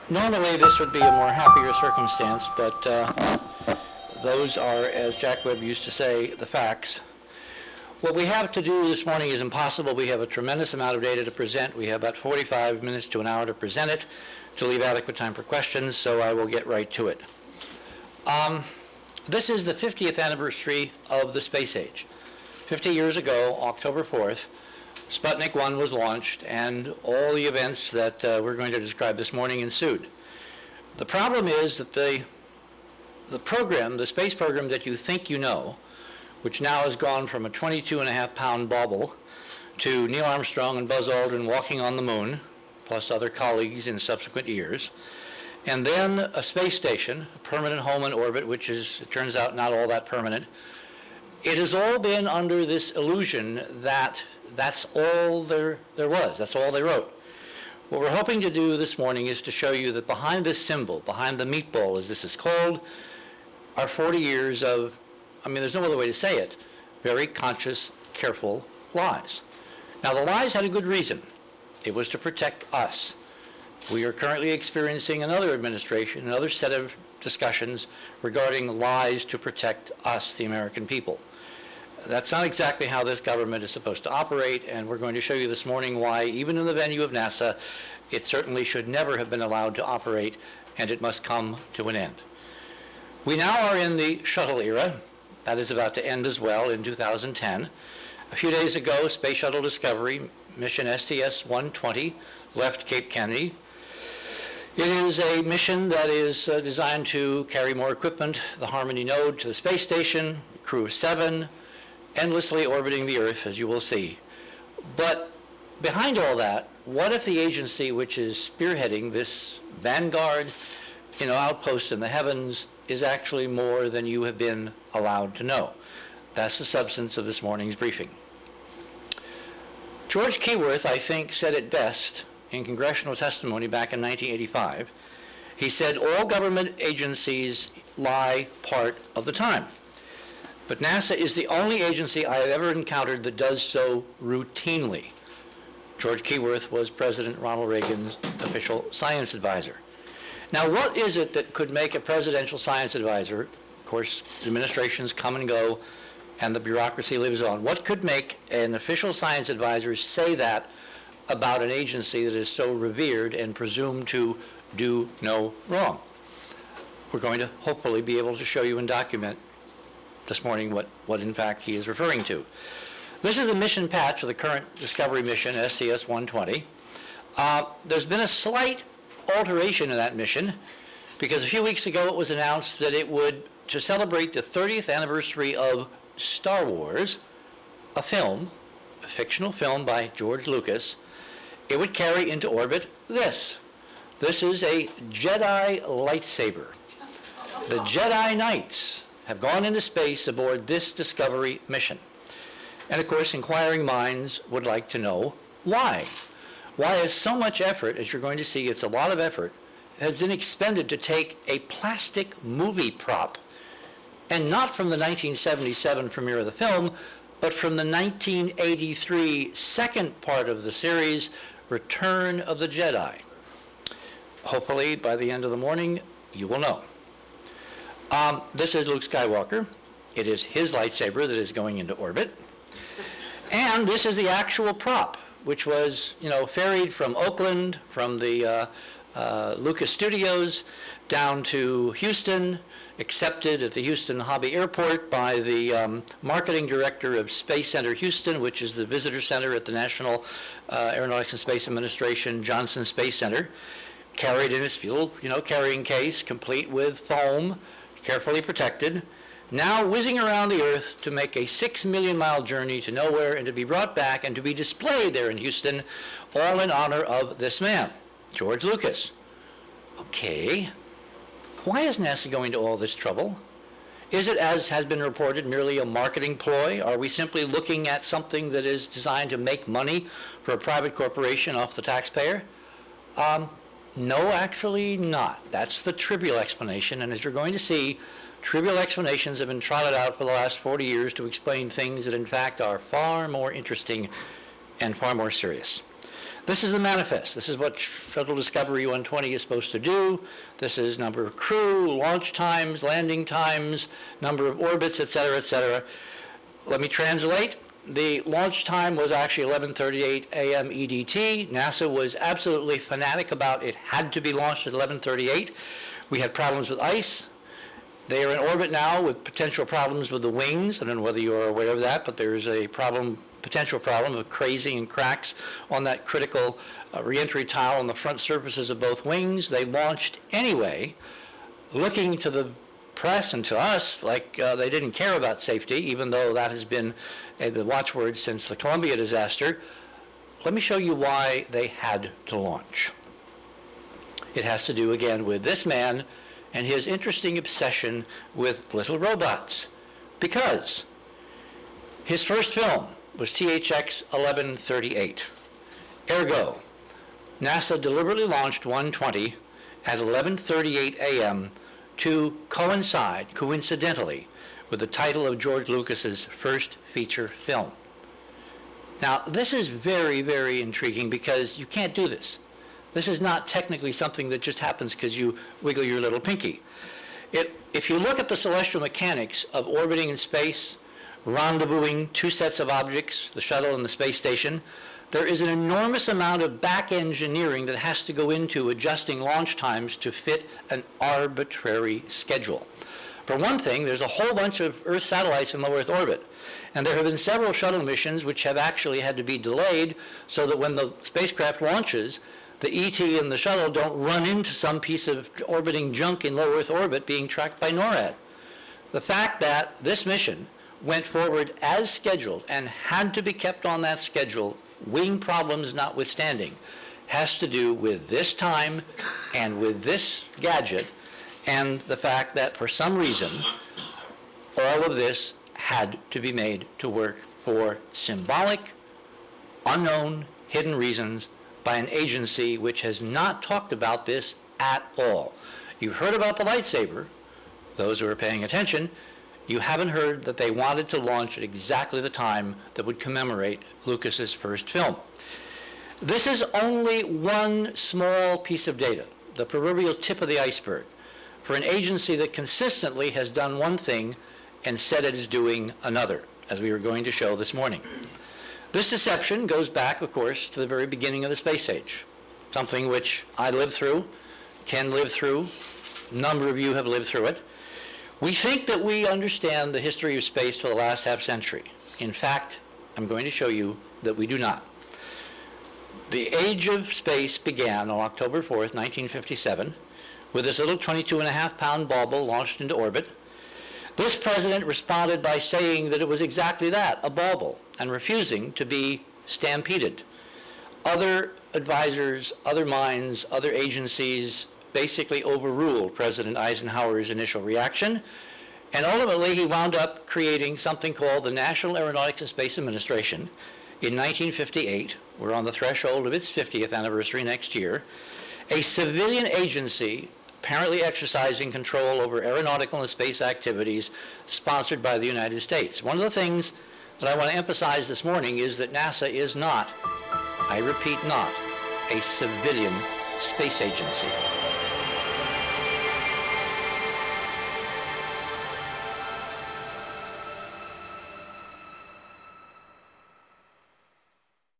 Normally, this would be a more happier circumstance, but those are, as Jack Webb used to say, the facts. What we have to do this morning is impossible. We have a tremendous amount of data to present. We have about 45 minutes to an hour to present it, to leave adequate time for questions, so I will get right to it. This is the 50th anniversary of the space age. 50 years ago, October 4th, Sputnik 1 was launched, and all the events that we're going to describe this morning ensued. The problem is that the program, the space program that you think you know, which now has gone from a 22.5-pound bauble to Neil Armstrong and Buzz Aldrin walking on the moon, plus other colleagues in subsequent years, and then a space station, a permanent home in orbit, which is, it turns out, not all that permanent. It has all been under this illusion that that's all there was, that's all they wrote. What we're hoping to do this morning is to show you that behind this symbol, behind the meatball as this is called, are 40 years of, there's no other way to say it, very conscious, careful lies. Now, the lies had a good reason. It was to protect us. We are currently experiencing another administration, another set of discussions regarding lies to protect us, the American people. That's not exactly how this government is supposed to operate, and we're going to show you this morning why, even in the venue of NASA, it certainly should never have been allowed to operate, and it must come to an end. We now are in the shuttle era. That is about to end as well in 2010. A few days ago, Space Shuttle Discovery, mission STS-120, left Cape Kennedy. It is a mission that is designed to carry more equipment, the Harmony node, to the space station, crew of 7, endlessly orbiting the Earth, as you will see. But behind all that, what if the agency which is spearheading this vanguard, outpost in the heavens is actually more than you have been allowed to know? That's the substance of this morning's briefing. George Keyworth, I think, said it best in congressional testimony back in 1985. He said, all government agencies lie part of the time. But NASA is the only agency I have ever encountered that does so routinely. George Keyworth was President Ronald Reagan's official science advisor. Now, what is it that could make a presidential science advisor, of course, administrations come and go, and the bureaucracy lives on, what could make an official science advisor say that about an agency that is so revered and presumed to do no wrong? We're going to hopefully be able to show you and document this morning what in fact he is referring to. This is the mission patch of the current Discovery mission, STS-120. There's been a slight alteration in that mission because a few weeks ago it was announced that it would, to celebrate the 30th anniversary of Star Wars, a fictional film by George Lucas, it would carry into orbit this. This is a Jedi lightsaber. The Jedi Knights have gone into space aboard this Discovery mission. And of course, inquiring minds would like to know why. Why is so much effort, as you're going to see, it's a lot of effort, has been expended to take a plastic movie prop, and not from the 1977 premiere of the film, but from the 1983 second part of the series, Return of the Jedi. Hopefully, by the end of the morning, you will know. This is Luke Skywalker. It is his lightsaber that is going into orbit. And this is the actual prop, which was, ferried from Oakland, from the Lucas Studios, down to Houston, accepted at the Houston Hobby Airport by the marketing director of Space Center Houston, which is the visitor center at the National Aeronautics and Space Administration Johnson Space Center, carried in its little, carrying case, complete with foam, carefully protected, now whizzing around the Earth to make a 6 million mile journey to nowhere and to be brought back and to be displayed there in Houston, all in honor of this man, George Lucas. Okay, why is NASA going to all this trouble? Is it, as has been reported, merely a marketing ploy? Are we simply looking at something that is designed to make money for a private corporation off the taxpayer? No, actually not. That's the trivial explanation, and as you're going to see, trivial explanations have been trotted out for the last 40 years to explain things that in fact are far more interesting and far more serious. This is the manifest. This is what Shuttle Discovery 120 is supposed to do. This is number of crew, launch times, landing times, number of orbits, et cetera, et cetera. Let me translate. The launch time was actually 11:38 a.m. EDT. NASA was absolutely fanatic about it had to be launched at 11:38. We had problems with ice. They are in orbit now with potential problems with the wings. I don't know whether you are aware of that, but there's a potential problem of crazing and cracks on that critical reentry tile on the front surfaces of both wings. They launched anyway, looking to the press and to us like they didn't care about safety, even though that has been the watchword since the Columbia disaster. Let me show you why they had to launch. It has to do again with this man and his interesting obsession with little robots, because his first film was THX 1138. Ergo, NASA deliberately launched 120 at 11:38 a.m. to coincide, coincidentally, with the title of George Lucas's first feature film. Now, this is very, very intriguing because you can't do this. This is not technically something that just happens because you wiggle your little pinky. If you look at the celestial mechanics of orbiting in space, rendezvousing two sets of objects, the shuttle and the space station, there is an enormous amount of back engineering that has to go into adjusting launch times to fit an arbitrary schedule. For one thing, there's a whole bunch of Earth satellites in low Earth orbit, and there have been several shuttle missions which have actually had to be delayed so that when the spacecraft launches, the ET and the shuttle don't run into some piece of orbiting junk in low Earth orbit being tracked by NORAD. The fact that this mission went forward as scheduled and had to be kept on that schedule, wing problems notwithstanding, has to do with this time and with this gadget, and the fact that for some reason all of this had to be made to work for symbolic, unknown, hidden reasons by an agency which has not talked about this at all. You've heard about the lightsaber, those who are paying attention. You haven't heard that they wanted to launch at exactly the time that would commemorate Lucas's first film. This is only one small piece of data, the proverbial tip of the iceberg, for an agency that consistently has done one thing and said it is doing another, as we were going to show this morning. This deception goes back, of course, to the very beginning of the space age, something which I lived through, Ken lived through, a number of you have lived through it. We think that we understand the history of space for the last half century. In fact, I'm going to show you that we do not. The age of space began on October 4th, 1957, with this little 22.5-pound bauble launched into orbit. This president responded by saying that it was exactly that, a bauble, and refusing to be stampeded. Other advisors, other minds, other agencies basically overruled President Eisenhower's initial reaction, and ultimately he wound up creating something called the National Aeronautics and Space Administration in 1958. We're on the threshold of its 50th anniversary next year, a civilian agency apparently exercising control over aeronautical and space activities sponsored by the United States. One of the things that I want to emphasize this morning is that NASA is not, I repeat not, a civilian space agency.